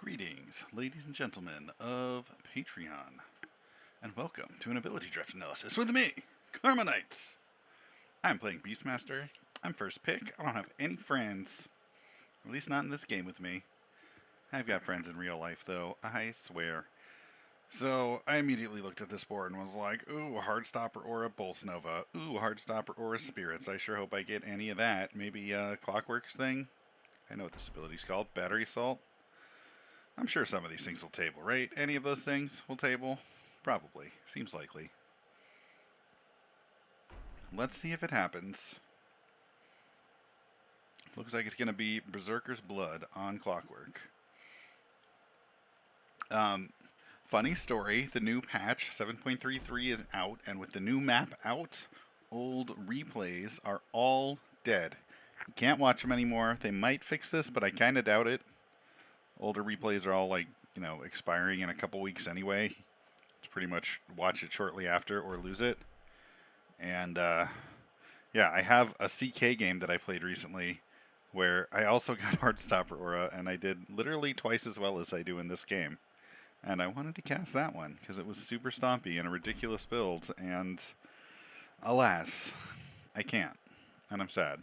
Greetings, ladies and gentlemen of Patreon, and welcome to an ability draft analysis with me, KarmaKnight. I'm playing Beastmaster. I'm first pick. I don't have any friends, at least not in this game with me. I've got friends in real life, though, I swear. So I immediately looked at this board and was like, ooh, Heartstopper Aura Pulse Nova. Ooh, Heartstopper Aura Spirits. I sure hope I get any of that. Maybe Clockworks thing? I know what this ability's called. Battery Assault. I'm sure some of these things will table, right? Any of those things will table? Probably. Seems likely. Let's see if it happens. Looks like it's going to be Berserker's Blood on Clockwork. Funny story, the new patch 7.33 is out, and with the new map out, old replays are all dead. You can't watch them anymore. They might fix this, but I kind of doubt it. Older replays are all expiring in a couple weeks anyway. It's pretty much watch it shortly after or lose it. And yeah, I have a CK game that I played recently where I also got Heartstopper Aura, and I did literally twice as well as I do in this game. And I wanted to cast that one because it was super stompy and a ridiculous build, and alas, I can't, and I'm sad.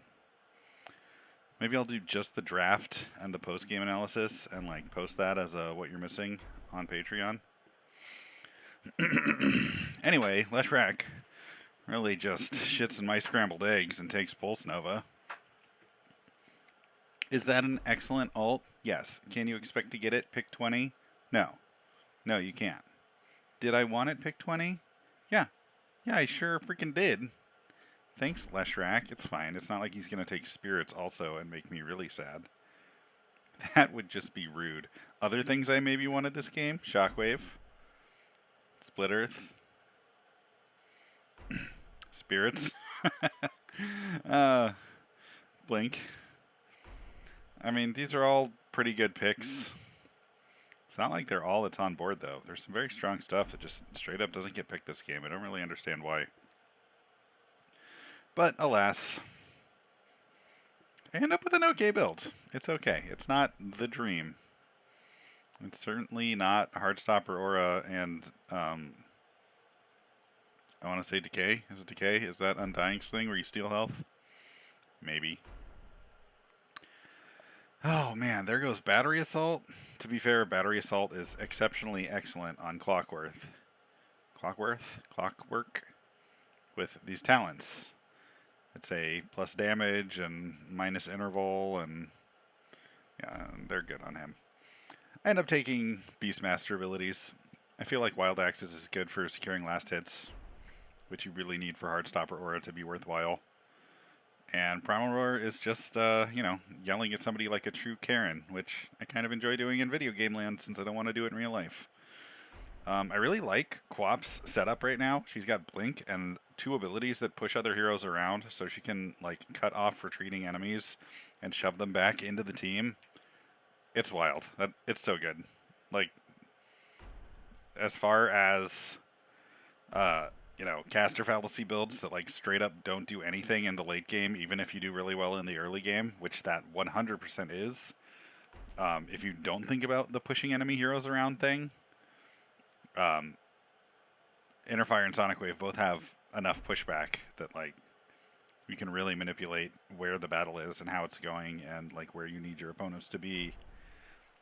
Maybe I'll do just the draft and the post-game analysis and post that as a what you're missing on Patreon. Anyway, Leshrac really just shits in my scrambled eggs and takes Pulse Nova. Is that an excellent ult? Yes. Can you expect to get it pick 20? No. No, you can't. Did I want it pick 20? Yeah. Yeah, I sure freaking did. Thanks, Leshrac. It's fine. It's not like he's going to take Spirits also and make me really sad. That would just be rude. Other things I maybe wanted this game? Shockwave. Split Earth. Spirits. Blink. I mean, these are all pretty good picks. It's not like they're all that's on board, though. There's some very strong stuff that just straight up doesn't get picked this game. I don't really understand why. But, alas, I end up with an okay build. It's okay. It's not the dream. It's certainly not Heartstopper Aura and, I want to say Decay. Is it Decay? Is that Undying's thing where you steal health? Maybe. Oh, man, there goes Battery Assault. To be fair, Battery Assault is exceptionally excellent on Clockwork with these talents. It's a plus damage and minus interval, and yeah, they're good on him. I end up taking Beastmaster abilities. I feel like Wild Axes is good for securing last hits, which you really need for Heartstopper Aura to be worthwhile. And Primal Roar is just, yelling at somebody like a true Karen, which I kind of enjoy doing in video game land since I don't want to do it in real life. I really like Quap's setup right now. She's got Blink and 2 abilities that push other heroes around, so she can cut off retreating enemies and shove them back into the team. It's wild. It's so good. As far as caster fallacy builds that straight up don't do anything in the late game, even if you do really well in the early game, which that 100% is. If you don't think about the pushing enemy heroes around thing, Innerfire and Sonic Wave both have enough pushback that you can really manipulate where the battle is and how it's going and where you need your opponents to be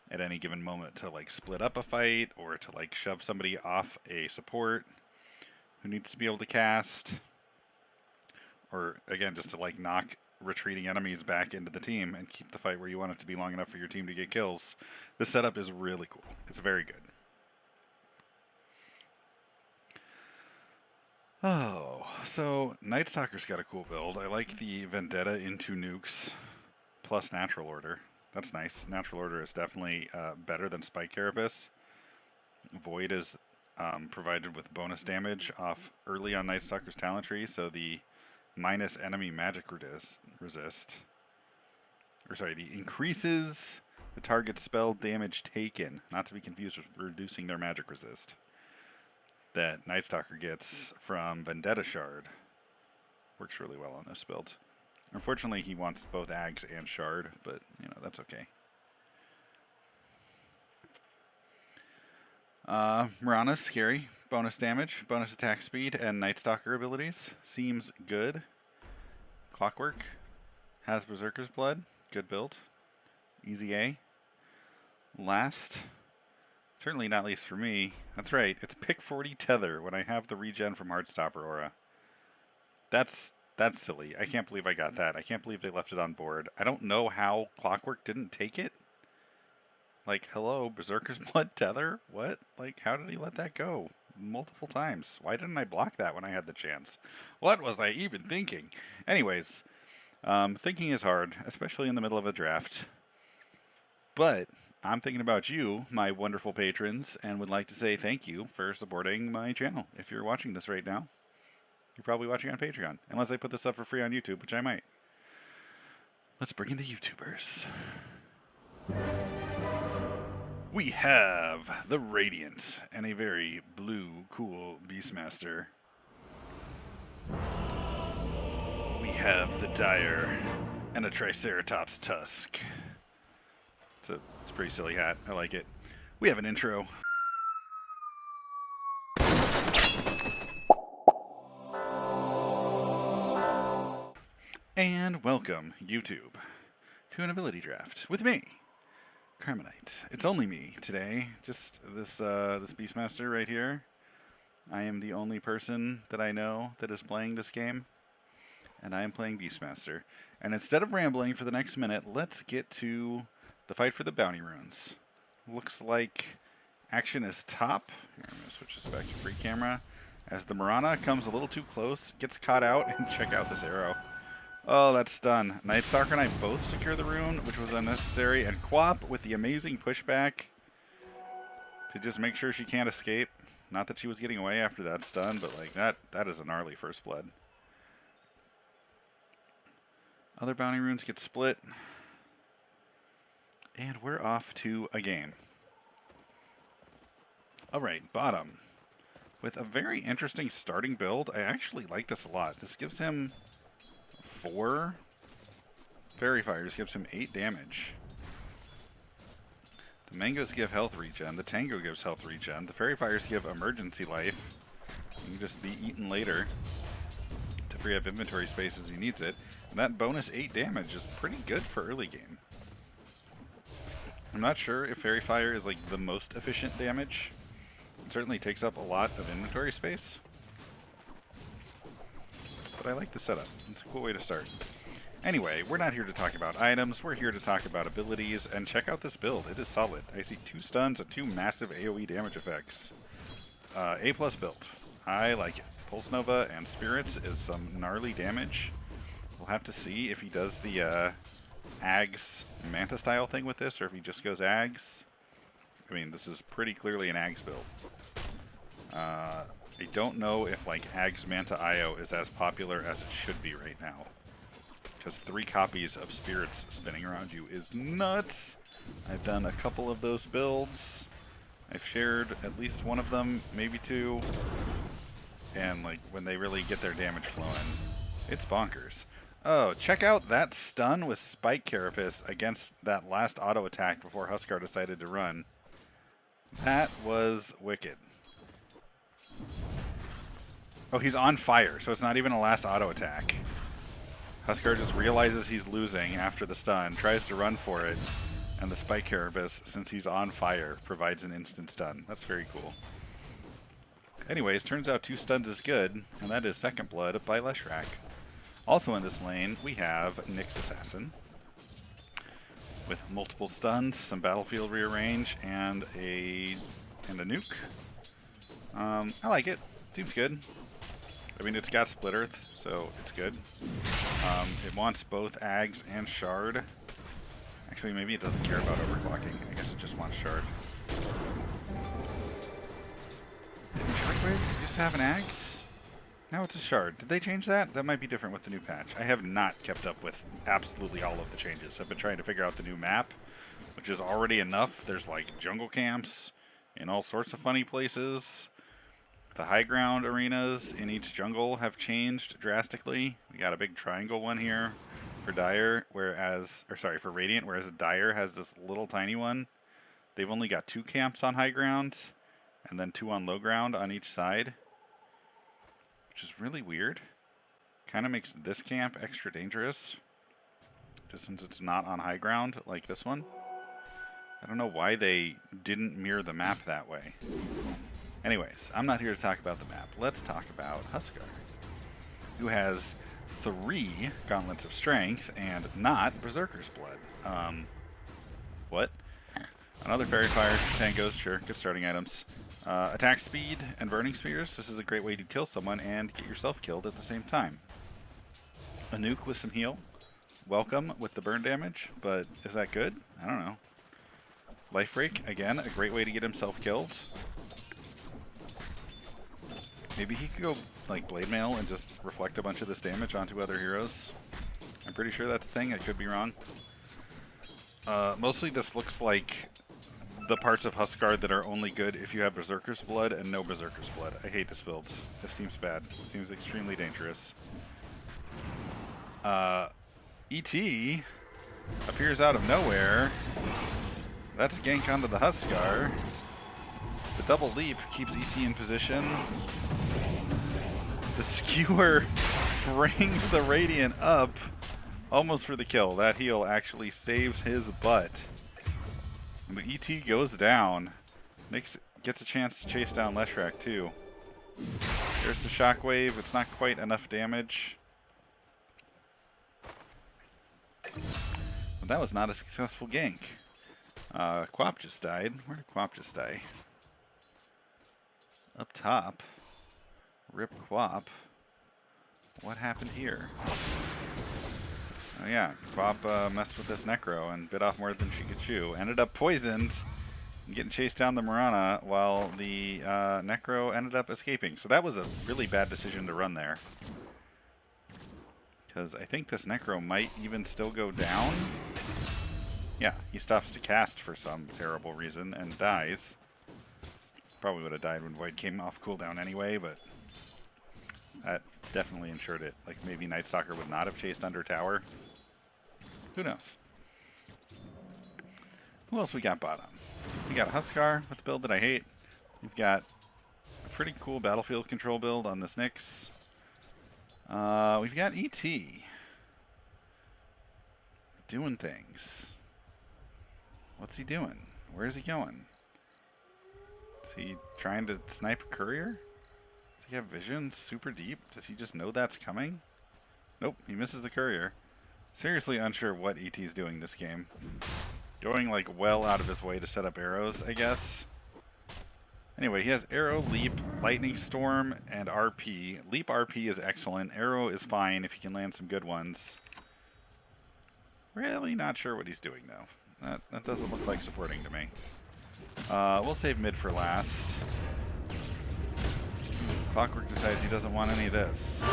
at any given moment to split up a fight or to shove somebody off a support who needs to be able to cast, or again just to knock retreating enemies back into the team and keep the fight where you want it to be long enough for your team to get kills. This setup is really cool. It's very good. Oh, so Night Stalker's got a cool build. I like the Vendetta into nukes plus Natural Order. That's nice. Natural Order is definitely better than Spike Carapace. Void is provided with bonus damage off early on Night Stalker's talent tree, so the minus enemy magic resist. The increases the target's spell damage taken, not to be confused with reducing their magic resist, that Night Stalker gets from Vendetta Shard. Works really well on this build. Unfortunately, he wants both Ags and Shard, but, that's okay. Mirana's scary. Bonus damage, bonus attack speed, and Night Stalker abilities. Seems good. Clockwork. Has Berserker's Blood. Good build. Easy A. Last. Certainly not least for me. That's right. It's pick 40 Tether when I have the regen from Heartstopper Aura. That's silly. I can't believe I got that. I can't believe they left it on board. I don't know how Clockwork didn't take it. Like, hello, Berserker's Blood Tether? What? Like, how did he let that go? Multiple times. Why didn't I block that when I had the chance? What was I even thinking? Anyways, thinking is hard, especially in the middle of a draft. But I'm thinking about you, my wonderful patrons, and would like to say thank you for supporting my channel. If you're watching this right now, you're probably watching on Patreon, unless I put this up for free on YouTube, which I might. Let's bring in the YouTubers. We have the Radiant and a very blue, cool Beastmaster. We have the Dire and a Triceratops tusk. It's a pretty silly hat. I like it. We have an intro. And welcome, YouTube, to an ability draft with me, KarmaKnight. It's only me today. Just this Beastmaster right here. I am the only person that I know that is playing this game, and I am playing Beastmaster. And instead of rambling for the next minute, let's get to the fight for the bounty runes. Looks like action is top. Here, I'm going to switch this back to free camera. As the Mirana comes a little too close, gets caught out, and check out this arrow. Oh, that's stun. Night Stalker and I both secure the rune, which was unnecessary, and Quap with the amazing pushback to just make sure she can't escape. Not that she was getting away after that stun, but like that is a gnarly first blood. Other bounty runes get split. And we're off to a game. Alright, bottom. With a very interesting starting build. I actually like this a lot. This gives him 4 Fairy Fires, gives him 8 damage. The Mangoes give health regen. The Tango gives health regen. The Fairy Fires give emergency life. You can just be eaten later to free up inventory space as he needs it. And that bonus 8 damage is pretty good for early game. I'm not sure if Fairy Fire is like the most efficient damage. It certainly takes up a lot of inventory space. But I like the setup. It's a cool way to start. Anyway, we're not here to talk about items. We're here to talk about abilities. And check out this build. It is solid. I see 2 stuns and 2 massive AoE damage effects. A+ build. I like it. Pulse Nova and Spirits is some gnarly damage. We'll have to see if he does the Ags Manta style thing with this, or if he just goes Ags. I mean, this is pretty clearly an Ags build. I don't know if like Ags Manta IO is as popular as it should be right now, because 3 copies of Spirits spinning around you is nuts. I've done a couple of those builds. I've shared at least one of them, maybe 2, and like when they really get their damage flowing, it's bonkers. Oh, check out that stun with Spike Carapace against that last auto attack before Huskar decided to run. That was wicked. Oh, he's on fire, so it's not even a last auto attack. Huskar just realizes he's losing after the stun, tries to run for it, and the Spike Carapace, since he's on fire, provides an instant stun. That's very cool. Anyways, turns out 2 stuns is good, and that is Second Blood by Leshrac. Also in this lane, we have Nyx Assassin with multiple stuns, some battlefield rearrange, and a nuke. I like it. Seems good. I mean, it's got Split Earth, so it's good. It wants both Ags and Shard. Actually, maybe it doesn't care about overclocking. I guess it just wants Shard. Didn't Shockwave just have an Ags? Now it's a Shard. Did they change that? That might be different with the new patch. I have not kept up with absolutely all of the changes. I've been trying to figure out the new map, which is already enough. There's like jungle camps in all sorts of funny places. The high ground arenas in each jungle have changed drastically. We got a big triangle one here for Dire, for Radiant, whereas Dire has this little tiny one. They've only got 2 camps on high ground, and then 2 on low ground on each side, which is really weird. Kind of makes this camp extra dangerous, just since it's not on high ground like this one. I don't know why they didn't mirror the map that way. Anyways, I'm not here to talk about the map. Let's talk about Huskar, who has 3 Gauntlets of Strength and not Berserker's Blood. What? Another Fairy Fire, Tangos, sure, good starting items. Attack speed and Burning Spears. This is a great way to kill someone and get yourself killed at the same time. A nuke with some heal. Welcome with the burn damage, but is that good? I don't know. Life Break, again, a great way to get himself killed. Maybe he could go like Blade Mail and just reflect a bunch of this damage onto other heroes. I'm pretty sure that's a thing. I could be wrong. Mostly this looks like the parts of Huskar that are only good if you have Berserker's Blood and no Berserker's Blood. I hate this build. This seems bad. It seems extremely dangerous. ET appears out of nowhere. That's a gank onto the Huskar. The double leap keeps ET in position. The skewer brings the Radiant up almost for the kill. That heal actually saves his butt. And the ET goes down. Gets a chance to chase down Leshrac too. There's the shockwave. It's not quite enough damage. But that was not a successful gank. Quap just died. Where did Quap just die? Up top. Rip Quap. What happened here? Oh yeah, Quap messed with this Necro and bit off more than she could chew. Ended up poisoned and getting chased down the Mirana while the Necro ended up escaping. So that was a really bad decision to run there. Because I think this Necro might even still go down. Yeah, he stops to cast for some terrible reason and dies. Probably would have died when Void came off cooldown anyway, but that definitely ensured it. Like maybe Night Stalker would not have chased under tower. Who knows? Who else we got bottom? We got a Huskar with the build that I hate. We've got a pretty cool battlefield control build on this Nyx. We've got ET doing things. What's he doing? Where is he going? Is he trying to snipe a courier? Does he have vision super deep? Does he just know that's coming? Nope, he misses the courier. Seriously unsure what ET's doing this game. Going like well out of his way to set up arrows, I guess. Anyway, he has Arrow, Leap, Lightning Storm, and RP. Leap RP is excellent. Arrow is fine if he can land some good ones. Really not sure what he's doing though. That doesn't look like supporting to me. We'll save mid for last. Clockwork decides he doesn't want any of this.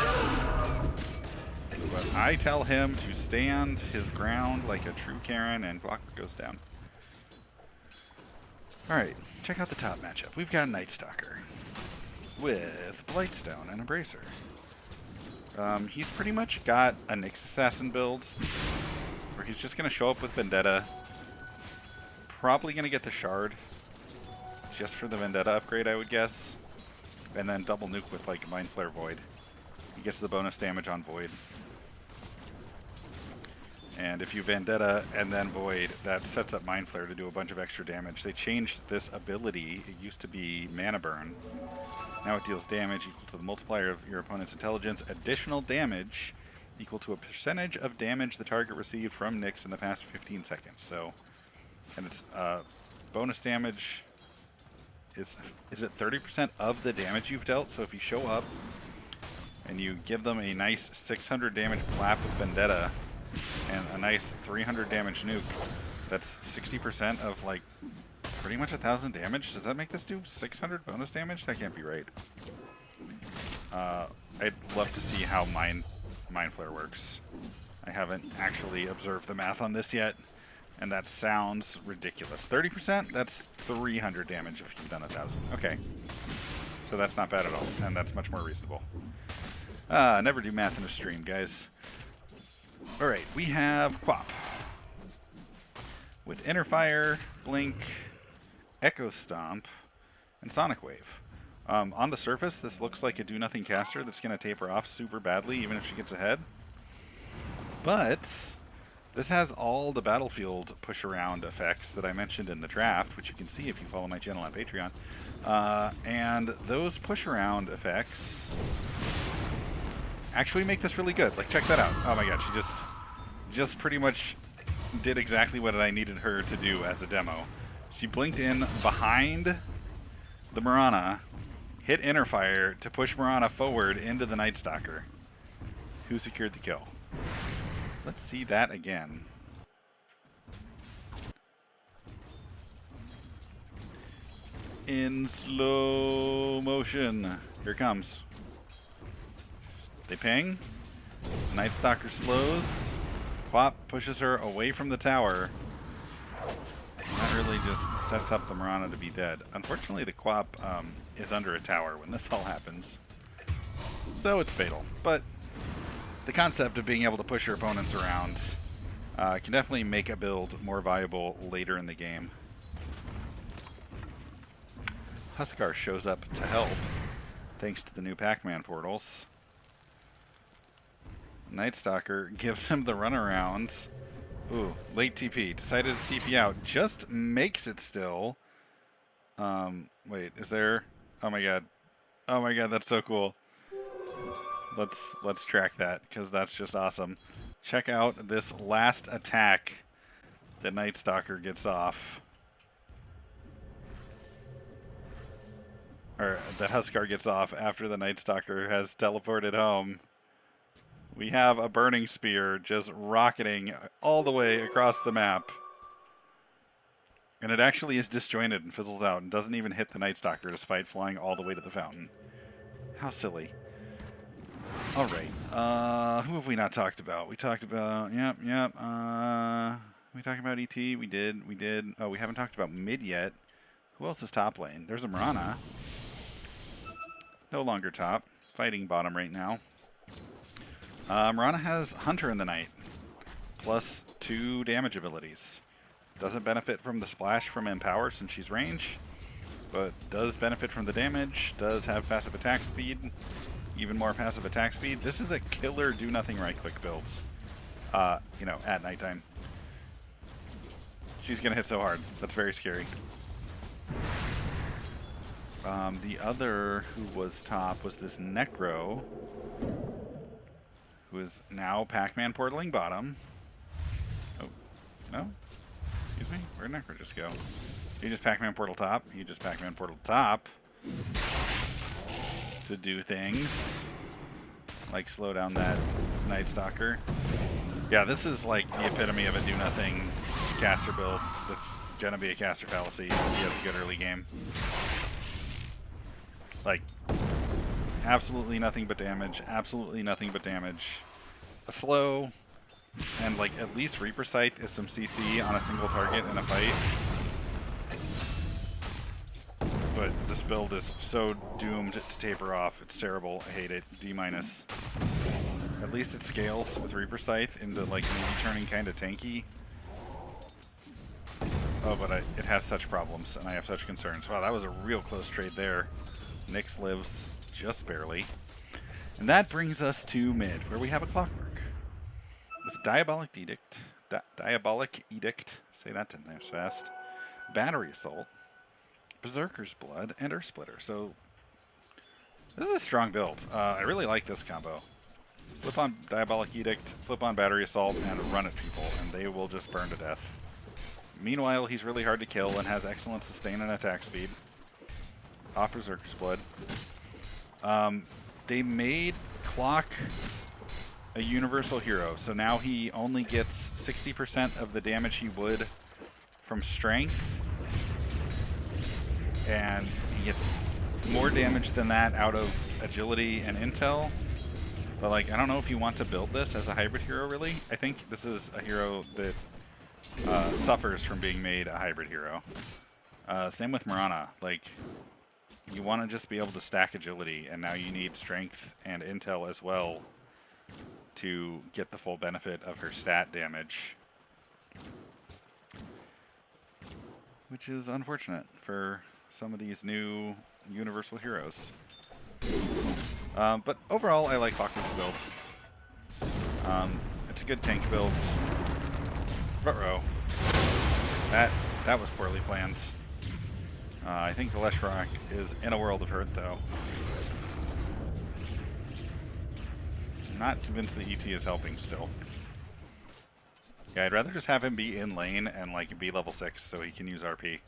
But I tell him to stand his ground like a true Karen, and Clockwork goes down. Alright, check out the top matchup. We've got Night Stalker with Blightstone and Embracer. He's pretty much got a Nyx Assassin build, where he's just going to show up with Vendetta. Probably going to get the Shard, just for the Vendetta upgrade, I would guess. And then double nuke with like Mind Flare Void. He gets the bonus damage on Void. And if you Vendetta and then Void, that sets up Mind Flare to do a bunch of extra damage. They changed this ability. It used to be Mana Burn. Now it deals damage equal to the multiplier of your opponent's intelligence. Additional damage equal to a percentage of damage the target received from Nyx in the past 15 seconds. So, and it's bonus damage is it 30% of the damage you've dealt? So if you show up and you give them a nice 600 damage clap with Vendetta and a nice 300 damage nuke, that's 60% of like pretty much 1,000 damage. Does that make this do 600 bonus damage? That can't be right. I'd love to see how Mind Flare works. I haven't actually observed the math on this yet, and that sounds ridiculous. 30%? That's 300 damage if you've done 1,000. Okay. So that's not bad at all, and that's much more reasonable. Never do math in a stream, guys. Alright, we have Quap with Inner Fire, Blink, Echo Stomp, and Sonic Wave. On the surface, this looks like a do-nothing caster that's going to taper off super badly, even if she gets ahead. But this has all the battlefield push-around effects that I mentioned in the draft, which you can see if you follow my channel on Patreon. And those push-around effects actually make this really good. Like, check that out. Oh my god, she just pretty much did exactly what I needed her to do as a demo. She blinked in behind the Mirana, hit inner fire to push Mirana forward into the Night Stalker, who secured the kill. Let's see that again. In slow motion. Here it comes. They ping. Night Stalker slows. Quap pushes her away from the tower. That really just sets up the Mirana to be dead. Unfortunately, the Quap is under a tower when this all happens. So it's fatal. But the concept of being able to push your opponents around can definitely make a build more viable later in the game. Huskar shows up to help, thanks to the new Pac-Man portals. Night Stalker gives him the runaround. Ooh, late TP. Decided to TP out. Just makes it still. Wait, is there... Oh my god. Oh my god, that's so cool. Let's track that, because that's just awesome. Check out this last attack that Night Stalker gets off. Or that Huskar gets off after the Night Stalker has teleported home. We have a burning spear just rocketing all the way across the map. And it actually is disjointed and fizzles out and doesn't even hit the Night Stalker despite flying all the way to the fountain. How silly. Alright, who have we not talked about? We talked about, yep. We talked about ET, we did. Oh, we haven't talked about mid yet. Who else is top lane? There's a Mirana. No longer top. Fighting bottom right now. Mirana has Hunter in the Night. Plus 2 damage abilities. Doesn't benefit from the splash from Empower since she's range. But does benefit from the damage. Does have passive attack speed. Even more passive attack speed. This is a killer do-nothing right-click builds. You know, at nighttime. She's going to hit so hard. That's very scary. The other who was top was this Necro, who is now Pac-Man portaling bottom. Oh, no? Excuse me? Where'd Necro just go? He just Pac-Man portal top. He just Pac-Man portal top to do things like slow down that Night Stalker. Yeah, this is like the epitome of a do-nothing caster build that's gonna be a caster fallacy if he has a good early game. Like, absolutely nothing but damage, absolutely nothing but damage. A slow, and like at least Reaper Scythe is some CC on a single target in a fight. But this build is so doomed to taper off. It's terrible. I hate it. D-. At least it scales with Reaper Scythe into like maybe turning kind of tanky. Oh, but it has such problems, and I have such concerns. Wow, that was a real close trade there. Nyx lives just barely. And that brings us to mid, where we have a Clockwork. With Diabolic Edict. Diabolic Edict. Say that 10 times fast. Battery Assault. Berserker's Blood, and Earth Splitter. So, this is a strong build. I really like this combo. Flip on Diabolic Edict, flip on Battery Assault, and run at people, and they will just burn to death. Meanwhile, he's really hard to kill and has excellent sustain and attack speed. Off Berserker's Blood. They made Clock a universal hero, so now he only gets 60% of the damage he would from strength, and he gets more damage than that out of agility and intel. But like, I don't know if you want to build this as a hybrid hero, really. I think this is a hero that suffers from being made a hybrid hero. Same with Mirana. Like, you want to just be able to stack agility, and now you need strength and intel as well to get the full benefit of her stat damage. Which is unfortunate for some of these new universal heroes. But overall, I like Clockwork's build. It's a good tank build. Ruh-roh. That was poorly planned. I think the Leshrac is in a world of hurt, though. Not convinced the ET is helping still. Yeah, I'd rather just have him be in lane and like be level 6 so he can use RP.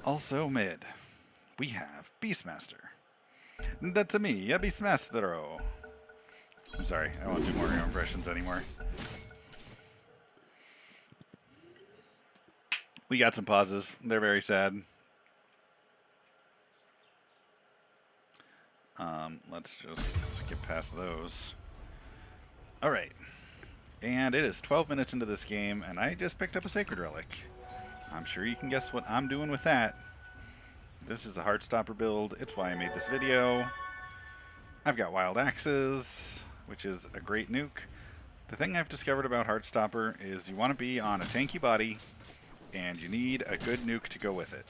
Also mid, we have Beastmaster. That's me, a Beastmaster. I'm sorry, I won't do more impressions anymore. We got some pauses. They're very sad. Let's just skip past those. Alright. And it is 12 minutes into this game, and I just picked up a Sacred Relic. I'm sure you can guess what I'm doing with that. This is a Heartstopper build. It's why I made this video. I've got Wild Axes, which is a great nuke. The thing I've discovered about Heartstopper is you want to be on a tanky body, and you need a good nuke to go with it.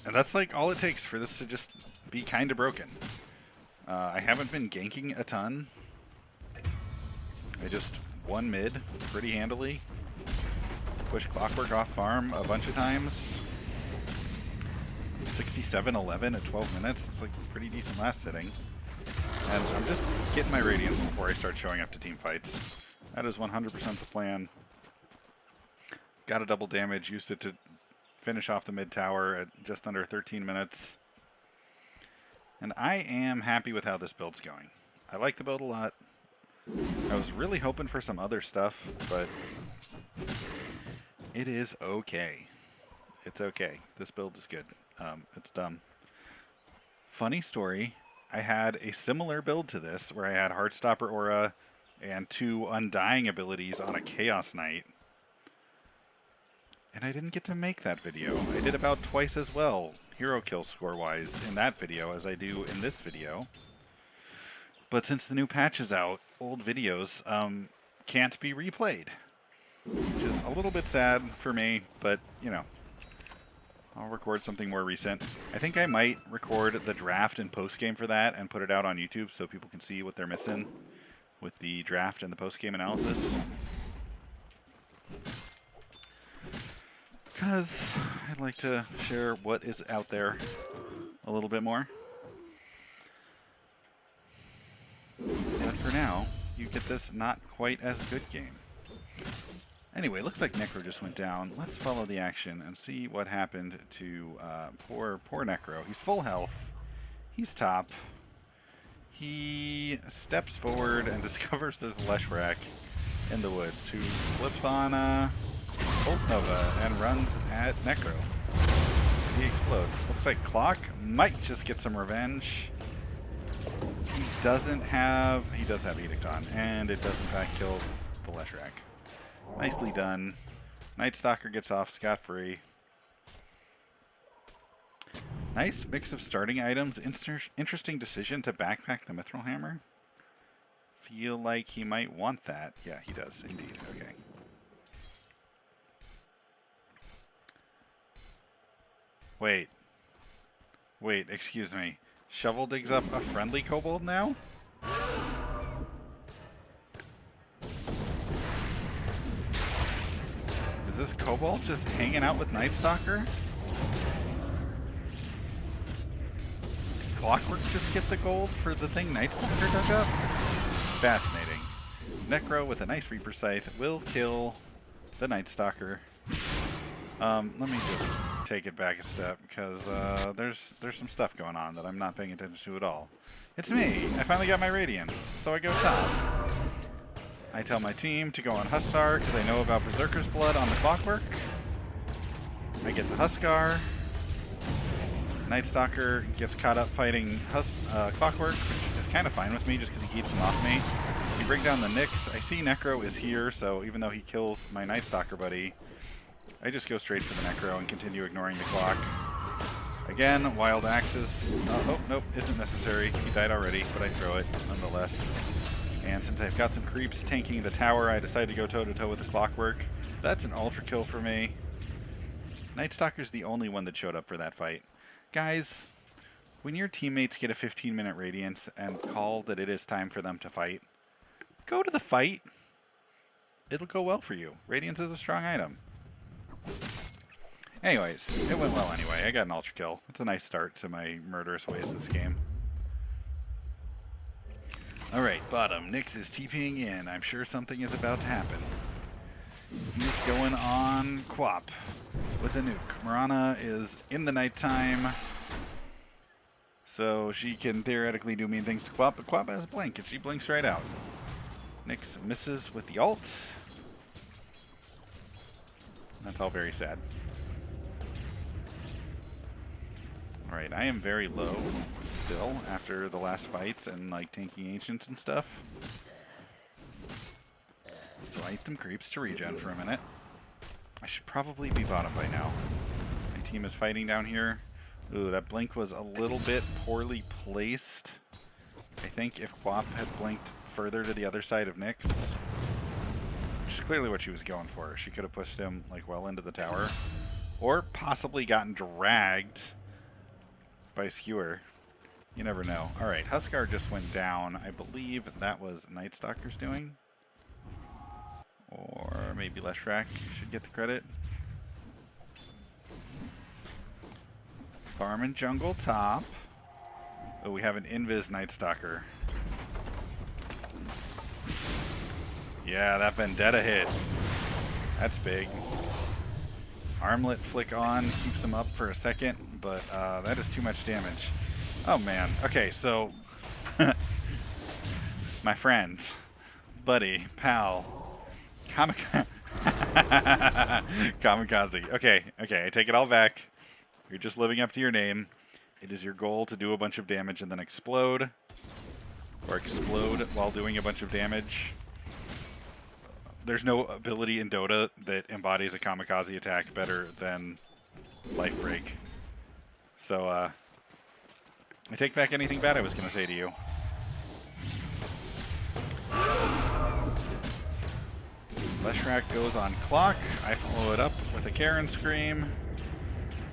And that's like all it takes for this to just be kind of broken. I haven't been ganking a ton. I just won mid pretty handily. Pushed Clockwork off farm a bunch of times. 67-11 at 12 minutes. It's like it's pretty decent last hitting. And I'm just getting my Radiance before I start showing up to team fights. That is 100% the plan. Got a double damage, used it to finish off the mid tower at just under 13 minutes. And I am happy with how this build's going. I like the build a lot. I was really hoping for some other stuff, but it is okay. It's okay. This build is good. It's dumb. Funny story, I had a similar build to this where I had Heartstopper Aura and 2 Undying abilities on a Chaos Knight. And I didn't get to make that video. I did about twice as well, hero kill score-wise, in that video as I do in this video. But since the new patch is out, old videos can't be replayed. Which is a little bit sad for me, but, you know, I'll record something more recent. I think I might record the draft and post-game for that and put it out on YouTube so people can see what they're missing with the draft and the post-game analysis. Because I'd like to share what is out there a little bit more. But for now, you get this not quite as good game. Anyway, looks like Necro just went down. Let's follow the action and see what happened to poor Necro. He's full health. He's top. He steps forward and discovers there's a Leshrac in the woods who flips on Pulse Nova and runs at Necro. He explodes. Looks like Clock might just get some revenge. He does have Edict on, and it does in fact kill the Leshrac. Nicely done. Night Stalker gets off scot-free. Nice mix of starting items. Interesting decision to backpack the Mithril Hammer. Feel like he might want that. Yeah, he does indeed. Okay. Wait, excuse me. Shovel digs up a friendly kobold now? Is this kobold just hanging out with Night Stalker? Did Clockwork just get the gold for the thing Night Stalker dug up? Fascinating. Necro with a nice Reaper Scythe will kill the Night Stalker. Let me just take it back a step because there's some stuff going on that I'm not paying attention to at all. It's me. I finally got my Radiance, so I go top. I tell my team to go on Huskar because I know about Berserker's Blood on the Clockwork. I get the Huskar. Night Stalker gets caught up fighting Clockwork, which is kind of fine with me just because he keeps him off me. We bring down the Nyx. I see Necro is here, so even though he kills my Night Stalker buddy, I just go straight for the Necro and continue ignoring the clock. Again, Wild Axes. Oh, nope, isn't necessary. He died already, but I throw it nonetheless. And since I've got some creeps tanking the tower, I decided to go toe-to-toe with the Clockwork. That's an ultra kill for me. Nightstalker's the only one that showed up for that fight. Guys, when your teammates get a 15-minute Radiance and call that it is time for them to fight, go to the fight. It'll go well for you. Radiance is a strong item. Anyways, it went well anyway. I got an ultra kill. It's a nice start to my murderous ways this game. Alright, bottom. Nyx is TPing in. I'm sure something is about to happen. He's going on Quap with a nuke. Mirana is in the nighttime, so she can theoretically do mean things to Quap, but Quap has a blink, and she blinks right out. Nyx misses with the ult. That's all very sad. Alright, I am very low still after the last fights and like tanking ancients and stuff. So I eat some creeps to regen for a minute. I should probably be bottom by now. My team is fighting down here. Ooh, that blink was a little bit poorly placed. I think if Quap had blinked further to the other side of Nyx, which is clearly what she was going for, she could have pushed him like well into the tower. Or possibly gotten dragged by Skewer. You never know. Alright, Huskar just went down. I believe that was Nightstalker's doing. Or maybe Leshrac should get the credit. Farm and jungle top. Oh, we have an Invis Nightstalker. Yeah, that Vendetta hit. That's big. Armlet flick on, keeps him up for a second, but that is too much damage. Oh man. Okay, so my friend, buddy, pal, Kamikaze. Okay, I take it all back. You're just living up to your name. It is your goal to do a bunch of damage and then explode. Or explode while doing a bunch of damage. There's no ability in Dota that embodies a kamikaze attack better than Life Break. So, I take back anything bad I was going to say to you. Leshrac goes on Clock. I follow it up with a Karen Scream.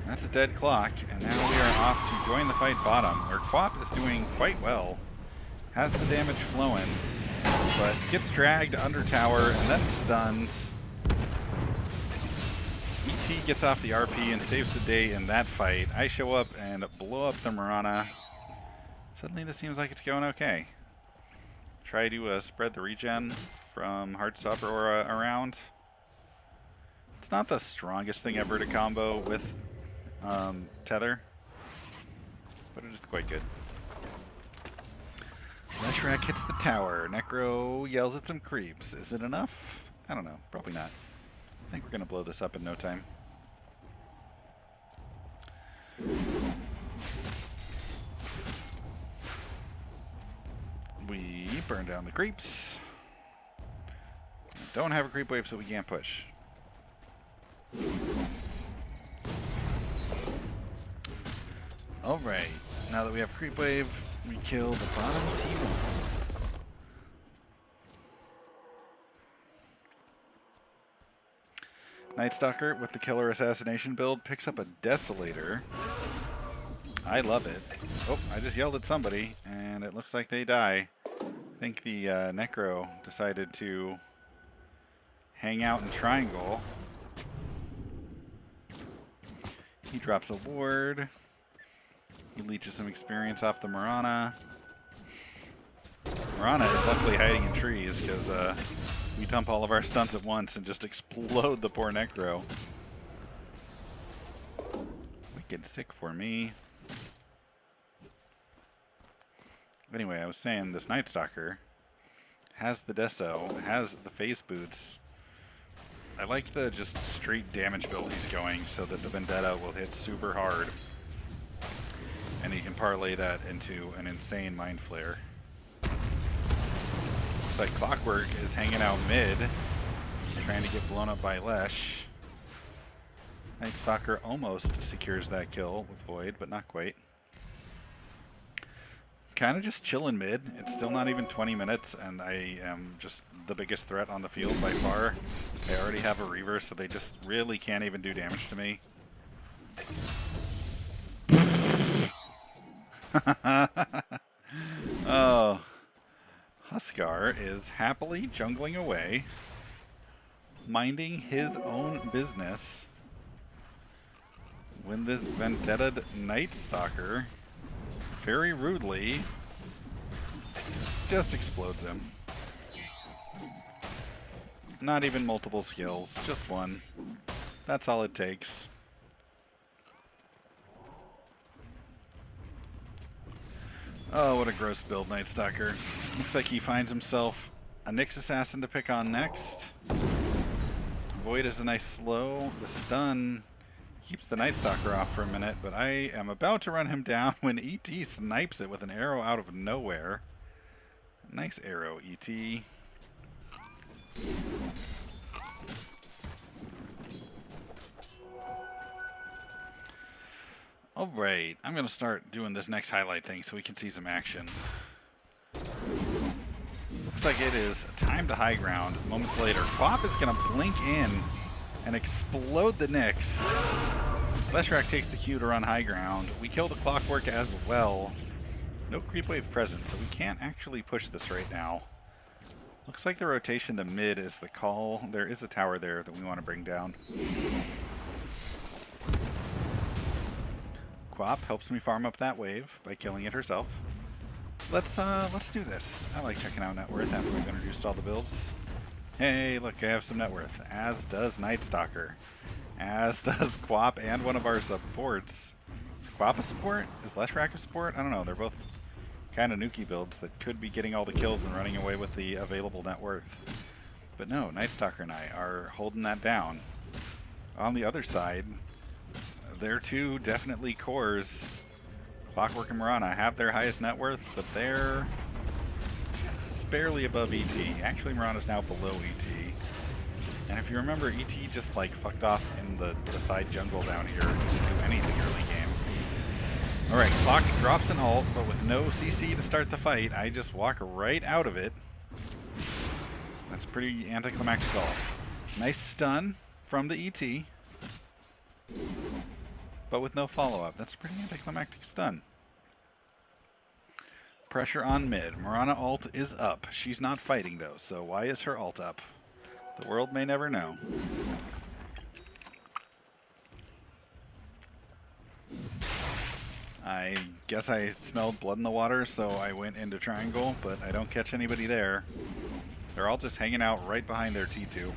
That's a dead Clock, and now we are off to join the fight bottom, where Quap is doing quite well. Has the damage flowing, but gets dragged under tower and then stunned. ET gets off the RP and saves the day in that fight. I show up and blow up the Mirana. Suddenly this seems like it's going okay. Try to spread the regen from Heartstopper Aura around. It's not the strongest thing ever to combo with Tether, but it is quite good. Leshrac hits the tower. Necro yells at some creeps. Is it enough? I don't know. Probably not. I think we're going to blow this up in no time. We burn down the creeps. Don't have a creep wave, so we can't push. Alright, now that we have creep wave, we kill the bottom team. Nightstalker with the killer assassination build picks up a Desolator. I love it. Oh, I just yelled at somebody, and it looks like they die. I think the Necro decided to hang out in triangle. He drops a ward. He leeches some experience off the Mirana. Mirana is luckily hiding in trees because we dump all of our stunts at once and just explode the poor Necro. Wicked sick for me. Anyway, I was saying this Nightstalker has the Deso, has the face boots. I like the just straight damage build he's going so that the Vendetta will hit super hard. And he can parlay that into an insane Mind Flare. Looks like Clockwork is hanging out mid, trying to get blown up by Lesh. Nightstalker almost secures that kill with Void, but not quite. kind of just chilling mid. It's still not even 20 minutes, and I am just the biggest threat on the field by far. They already have a Reaver, so they just really can't even do damage to me. Oh, Huskar is happily jungling away, minding his own business, when this Vendettaed Night Stalker very rudely just explodes him. Not even multiple skills, just one. That's all it takes. Oh, what a gross build, Night Stalker. Looks like he finds himself a Nyx Assassin to pick on next. Void is a nice slow. The stun keeps the Night Stalker off for a minute, but I am about to run him down when ET snipes it with an arrow out of nowhere. Nice arrow, ET. Alright, I'm going to start doing this next highlight thing so we can see some action. Looks like it is time to high ground. Moments later, Quap is going to blink in and explode the Nyx. Leshrac takes the cue to run high ground. We kill the Clockwork as well. No creep wave present, so we can't actually push this right now. Looks like the rotation to mid is the call. There is a tower there that we want to bring down. Quap helps me farm up that wave by killing it herself. Let's do this. I like checking out net worth after we've introduced all the builds. Hey, look, I have some net worth. As does Night Stalker. As does Quap and one of our supports. Is Quap a support? Is Leshrac a support? I don't know. They're both kind of nuky builds that could be getting all the kills and running away with the available net worth. But no, Night Stalker and I are holding that down. On the other side, they're two definitely cores. Clockwork and Mirana have their highest net worth, but they're just barely above ET. Actually, Mirana's now below ET. And if you remember, ET just like fucked off in the side jungle down here to do anything early game. Alright, Clock drops an ult, but with no CC to start the fight, I just walk right out of it. That's pretty anticlimactic all. Nice stun from the ET. But with no follow-up. That's a pretty anticlimactic stun. Pressure on mid. Mirana ult is up. She's not fighting though, so why is her ult up? The world may never know. I guess I smelled blood in the water, so I went into triangle, but I don't catch anybody there. They're all just hanging out right behind their T2.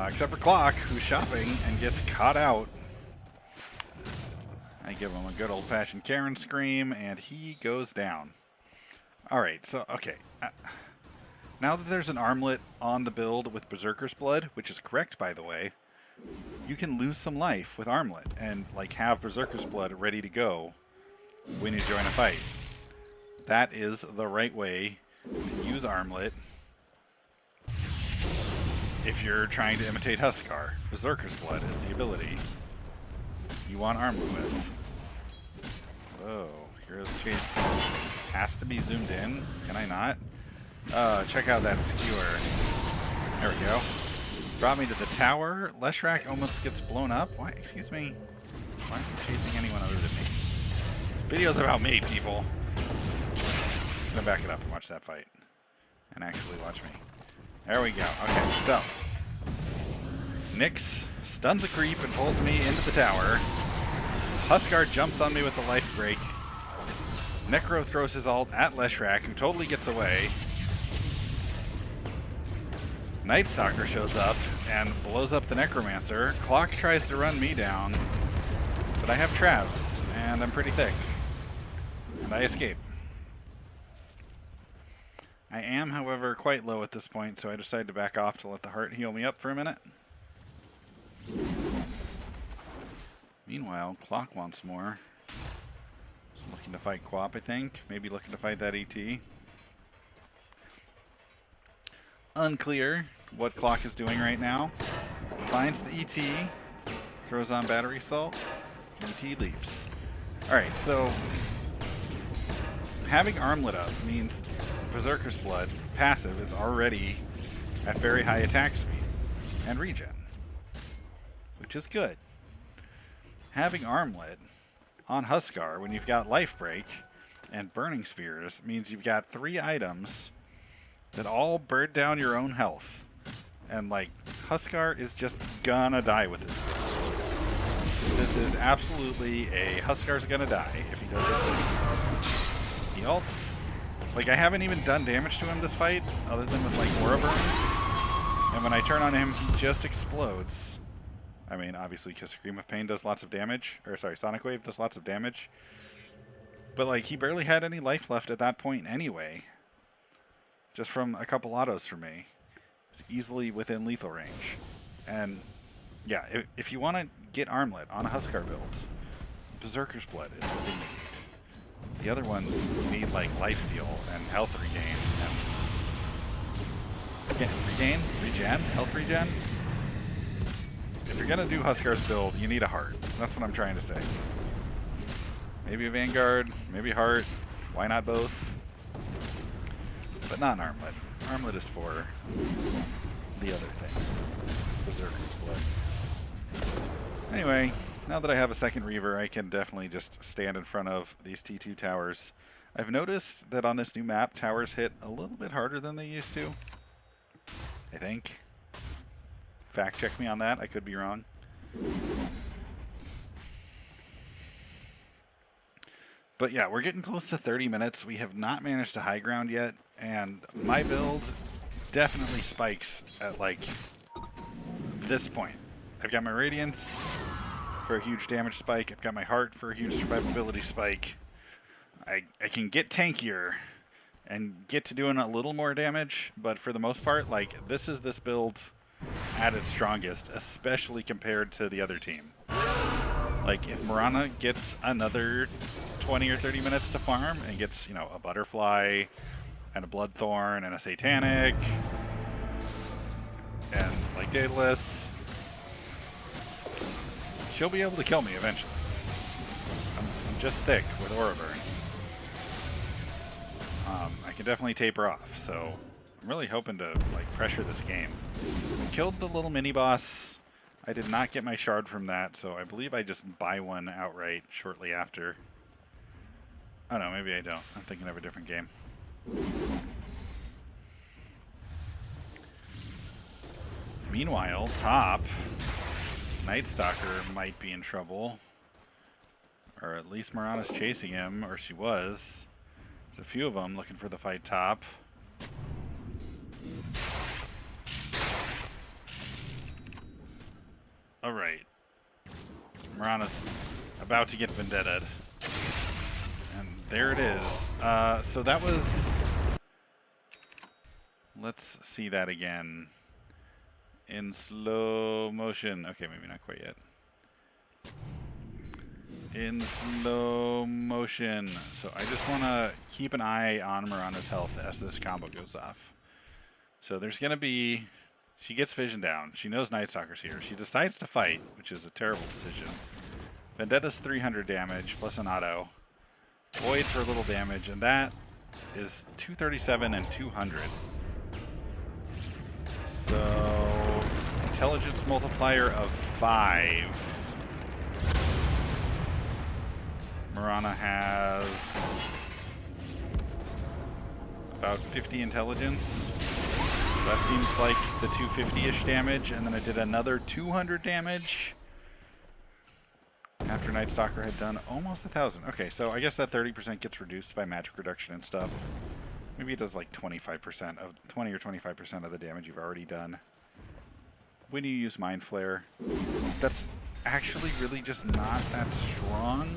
Except for Clock, who's shopping and gets caught out. I give him a good old-fashioned Karen scream, and he goes down. Alright, so, okay. Now that there's an armlet on the build with Berserker's Blood, which is correct, by the way, you can lose some life with armlet and, like, have Berserker's Blood ready to go when you join a fight. That is the right way to use armlet if you're trying to imitate Huskar. Berserker's Blood is the ability you want armlet with. Whoa, here's Chase. Has to be zoomed in. Can I not? Check out that skewer. There we go. Brought me to the tower. Leshrac almost gets blown up. Why? Excuse me. Why aren't you chasing anyone other than me? This video's about me, people. I'm gonna back it up and watch that fight. And actually watch me. There we go. Okay, so Nyx stuns a creep and pulls me into the tower. Huskar jumps on me with the life break. Necro throws his ult at Leshrac, who totally gets away. Night Stalker shows up and blows up the Necromancer. Clock tries to run me down, but I have Travs, and I'm pretty thick. And I escape. I am, however, quite low at this point, so I decide to back off to let the heart heal me up for a minute. Meanwhile, Clock wants more. He's looking to fight Quap, I think. Maybe looking to fight that ET. Unclear what Clock is doing right now. Finds the ET. Throws on battery salt. ET leaps. Alright, so having Armlet up means Berserker's Blood passive is already at very high attack speed and regen, which is good. Having Armlet on Huskar when you've got Life Break and Burning Spears means you've got 3 items that all burn down your own health. And like, Huskar is just gonna die with this build. This is absolutely a Huskar's gonna die if he does this thing. He ults. Like, I haven't even done damage to him this fight, other than with like Aura Burns. And when I turn on him, he just explodes. I mean, obviously, because Scream of Pain does lots of damage. Or, sorry, Sonic Wave does lots of damage. But, like, he barely had any life left at that point anyway. Just from a couple autos for me. It's easily within lethal range. And, yeah, if you want to get Armlet on a Huskar build, Berserker's Blood is what they need. The other ones need, like, lifesteal and health regain. And regen? Health regen? If you're going to do Huskar's build, you need a heart. That's what I'm trying to say. Maybe a Vanguard, maybe heart. Why not both? But not an Armlet. Armlet is for the other thing. Berserker's Blood. Anyway, now that I have a second Reaver, I can definitely just stand in front of these T2 towers. I've noticed that on this new map, towers hit a little bit harder than they used to. I think. Fact check me on that. I could be wrong. But yeah, we're getting close to 30 minutes. We have not managed to high ground yet, and my build definitely spikes at like this point. I've got my Radiance for a huge damage spike. I've got my Heart for a huge survivability spike. I can get tankier and get to doing a little more damage, but for the most part, like, this is this build at its strongest, especially compared to the other team. Like, if Mirana gets another 20 or 30 minutes to farm and gets, you know, a Butterfly and a Bloodthorn and a Satanic and, like, Daedalus, she'll be able to kill me eventually. I'm just thick with Aura Burn. I can definitely taper off, so I'm really hoping to, like, pressure this game. Killed the little mini-boss. I did not get my shard from that, so I believe I just buy one outright shortly after. Oh no, maybe I don't. I'm thinking of a different game. Meanwhile, top, Nightstalker might be in trouble. Or at least Mirana's chasing him, or she was. There's a few of them looking for the fight top. Alright. Mirana's about to get vendetted. And there it is. So that was... Let's see that again. In slow motion. Okay, maybe not quite yet. In slow motion. So I just want to keep an eye on Mirana's health as this combo goes off. So there's going to be... She gets vision down. She knows Nightstalker's here. She decides to fight, which is a terrible decision. Vendetta's 300 damage, plus an auto. Void for a little damage, and that is 237 and 200. So, intelligence multiplier of 5. Mirana has about 50 intelligence. That seems like the 250-ish damage, and then it did another 200 damage after Nightstalker had done almost 1,000. Okay, so I guess that 30% gets reduced by magic reduction and stuff. Maybe it does like 25% of 20 or 25% of the damage you've already done when you use Mind Flare. That's actually really just not that strong.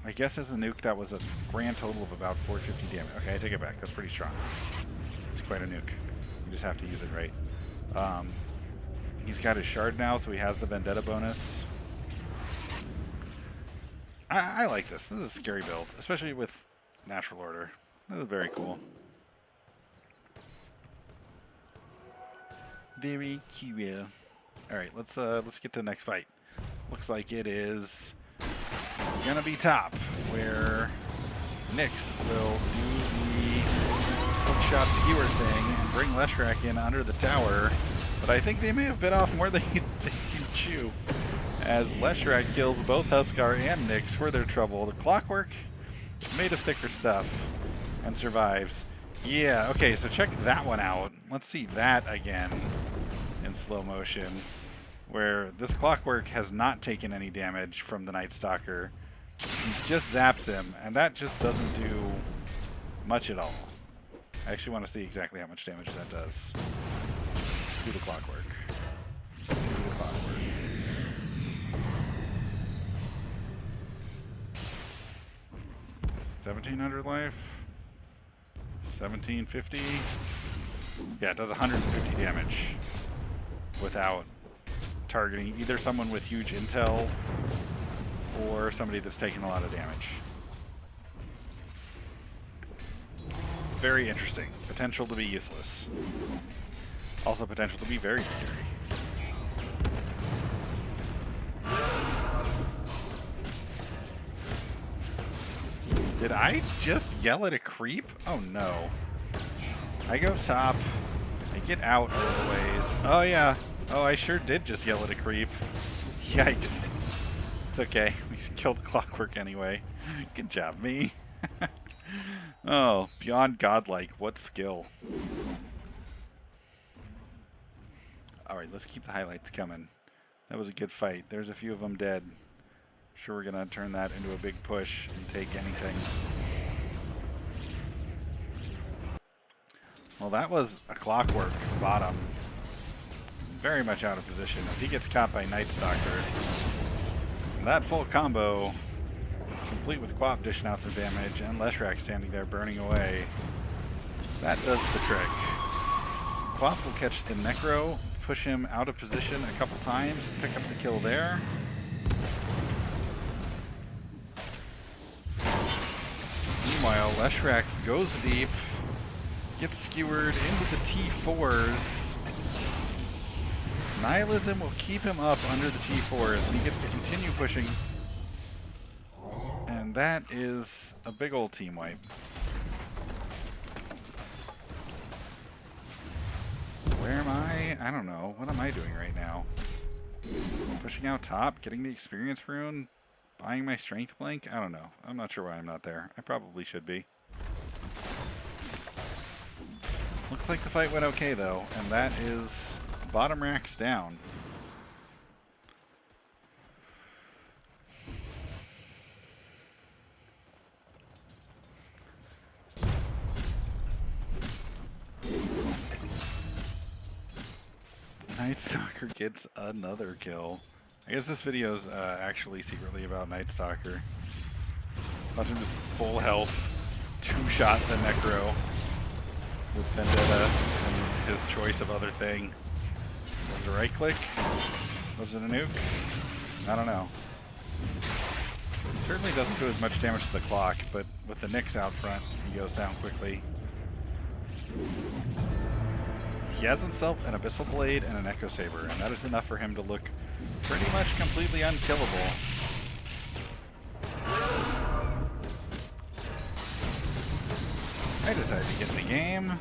I guess as a nuke that was a grand total of about 450 damage. Okay, I take it back. That's pretty strong. It's quite a nuke. You just have to use it right. He's got his shard now, so he has the Vendetta bonus. I like this. This is a scary build, especially with Natural Order. This is very cool. Very cool. All right, let's get to the next fight. Looks like it is gonna be top, where Nyx will do the hookshot skewer thing and bring Leshrac in under the tower. But I think they may have bit off more than you chew, as Leshrac kills both Huskar and Nyx for their trouble. The Clockwork is made of thicker stuff and survives. Yeah, okay, so check that one out. Let's see that again in slow motion, where this Clockwork has not taken any damage from the Night Stalker. He just zaps him, and that just doesn't do much at all. I actually want to see exactly how much damage that does to the Clockwork. To the Clockwork. $1,700 life. 1750. Yeah, it does 150 damage without targeting either someone with huge intel or somebody that's taking a lot of damage. Very interesting. Potential to be useless. Also potential to be very scary. Did I just yell at a creep? Oh no. I go top. I get out a little ways. Oh yeah. Oh, I sure did just yell at a creep. Yikes. It's okay. We killed the Clockwork anyway. Good job, me. Oh, beyond godlike. What skill. Alright, let's keep the highlights coming. That was a good fight. There's a few of them dead. Sure, we're gonna turn that into a big push and take anything. Well, that was a Clockwork bottom. Very much out of position as he gets caught by Night Stalker. And that full combo, complete with Quap dishing out some damage and Leshrac standing there burning away. That does the trick. Quap will catch the Necro, push him out of position a couple times, pick up the kill there. Meanwhile, Leshrac goes deep, gets skewered into the T4s. Nihilism will keep him up under the T4s, and he gets to continue pushing. And that is a big old team wipe. Where am I? I don't know. What am I doing right now? Pushing out top, getting the experience rune, buying my strength blank? I don't know. I'm not sure why I'm not there. I probably should be. Looks like the fight went okay though, and that is bottom racks down. Night Stalker gets another kill. I guess this video is actually secretly about Night Stalker. Watch him just full health, two-shot the Necro with Vendetta and his choice of other thing. Was it a right click? Was it a nuke? I don't know. It certainly doesn't do as much damage to the clock, but with the Nyx out front, he goes down quickly. He has himself an Abyssal Blade and an Echo Saber, and that is enough for him to look pretty much completely unkillable. I decided to get in the game.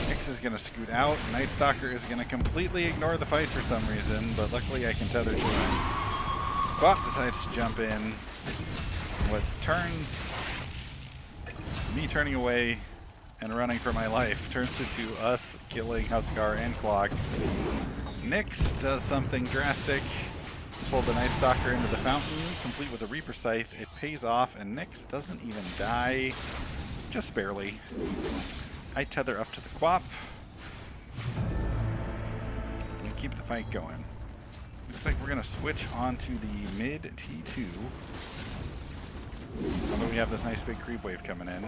Nyx is going to scoot out. Night Stalker is going to completely ignore the fight for some reason, but luckily I can tether to him. Quap decides to jump in. What turns me turning away and running for my life turns into us killing Huskar and Clock. Nyx does something drastic. Pull the Night Stalker into the fountain, complete with a Reaper Scythe. It pays off, and Nyx doesn't even die. Just barely. I tether up to the Quap. And keep the fight going. Looks like we're going to switch onto the mid T2. Although we have this nice big creep wave coming in.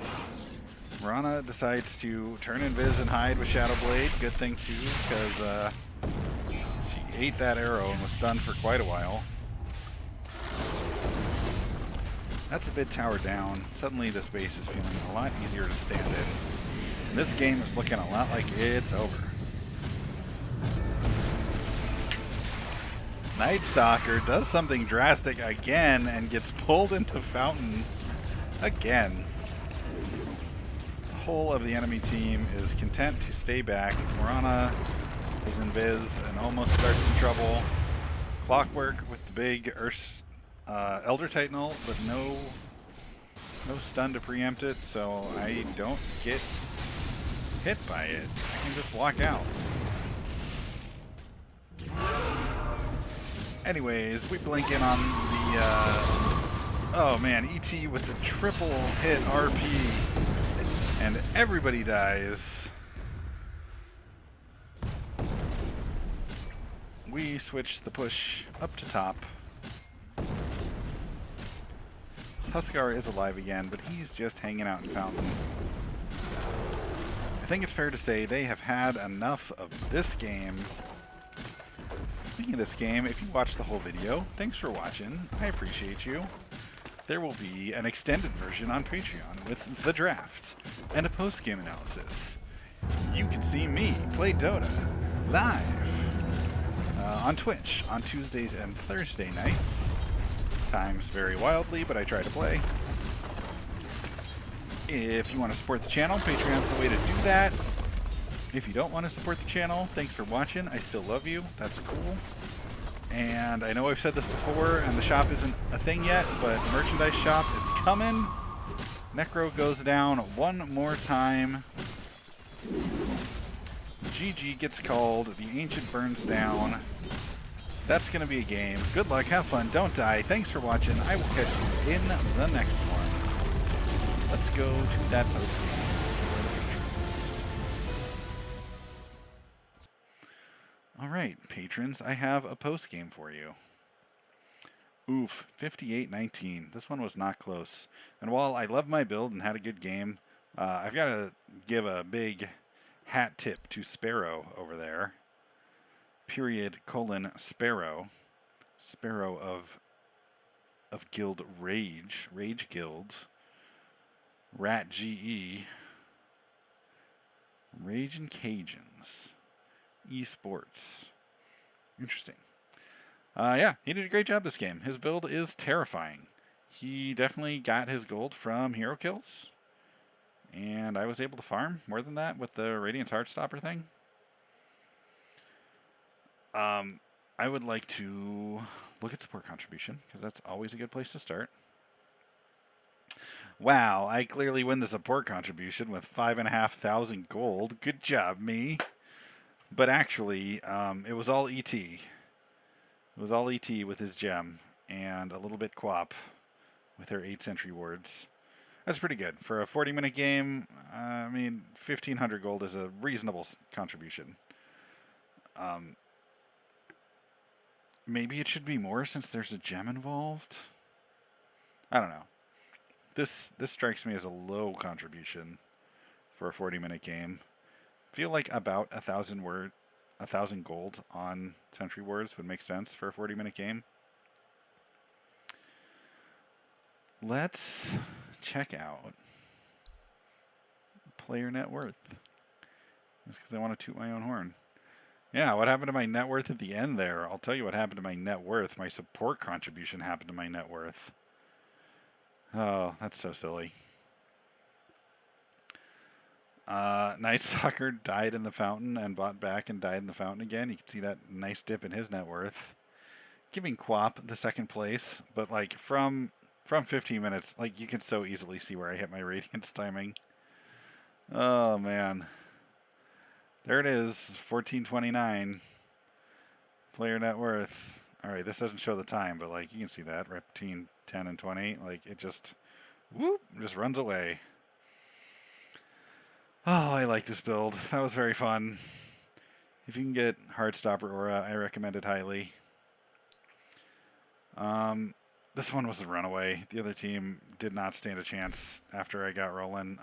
Rana decides to turn invis and hide with Shadow Blade. Good thing too, because she ate that arrow and was stunned for quite a while. That's a bit tower down. Suddenly this base is feeling a lot easier to stand in. This game is looking a lot like it's over. Night Stalker does something drastic again and gets pulled into Fountain again. The whole of the enemy team is content to stay back. Morana is invis and almost starts in trouble. Clockwork with the big Elder Titan ult, but no stun to preempt it, so I don't get hit by it. I can just walk out. Anyways, we blink in on the, oh man, ET with the triple hit RP, and everybody dies. We switch the push up to top. Huskar is alive again, but he's just hanging out in Fountain. I think it's fair to say they have had enough of this game. Speaking of this game, if you watched the whole video, thanks for watching. I appreciate you. There will be an extended version on Patreon with the draft and a post-game analysis. You can see me play Dota live on Twitch on Tuesdays and Thursday nights. Times vary wildly, but I try to play. If you want to support the channel, Patreon's the way to do that. If you don't want to support the channel, thanks for watching. I still love you. That's cool. And I know I've said this before, and the shop isn't a thing yet, but the merchandise shop is coming. Necro goes down one more time. GG gets called. The Ancient burns down. That's going to be a game. Good luck. Have fun. Don't die. Thanks for watching. I will catch you in the next one. Let's go to that post game. Alright, patrons, I have a post game for you. Oof, 58-19. This one was not close. And while I love my build and had a good game, I've got to give a big hat tip to Sparrow over there. Sparrow. Sparrow of Guild Rage. Rage Guild. Rat GE. Rage and Cajuns. Esports. Interesting. Yeah, he did a great job this game. His build is terrifying. He definitely got his gold from hero kills. And I was able to farm more than that with the Radiance Heartstopper thing. I would like to look at support contribution, because that's always a good place to start. Wow, I clearly win the support contribution with 5,500 gold. Good job, me. But actually, it was all ET. It was all ET with his gem, and a little bit Quap with her 8 sentry wards. That's pretty good. For a 40-minute game, I mean, 1,500 gold is a reasonable contribution. Maybe it should be more since there's a gem involved. I don't know. This strikes me as a low contribution for a 40-minute game. I feel like about 1,000 gold on sentry wards would make sense for a 40-minute game. Let's check out player net worth. Just because I want to toot my own horn. Yeah, what happened to my net worth at the end there? I'll tell you what happened to my net worth. My support contribution happened to my net worth. Oh, that's so silly. Night Stalker died in the fountain and bought back and died in the fountain again. You can see that nice dip in his net worth. Giving Quap the second place, but like from 15 minutes, like you can so easily see where I hit my Radiance timing. Oh man. There it is, 1429. Player net worth. Alright, this doesn't show the time, but like you can see that right between 10 and 20. Like it just whoop, just runs away. Oh, I like this build. That was very fun. If you can get Heartstopper Aura, I recommend it highly. This one was a runaway. The other team did not stand a chance after I got rolling.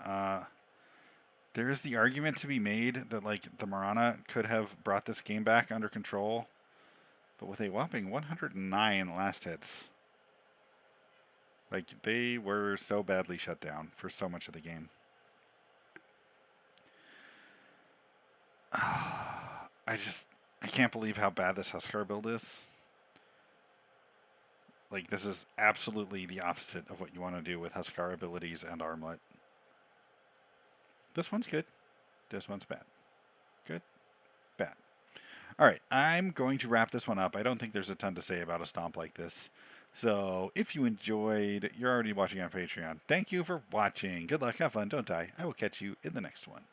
There is the argument to be made that like the Morana could have brought this game back under control, but with a whopping 109 last hits. Like they were so badly shut down for so much of the game. I can't believe how bad this Huskar build is. Like, this is absolutely the opposite of what you want to do with Huskar abilities and Armlet. This one's good. This one's bad. Good. Bad. All right, I'm going to wrap this one up. I don't think there's a ton to say about a stomp like this. So if you enjoyed, you're already watching on Patreon. Thank you for watching. Good luck, have fun, don't die. I will catch you in the next one.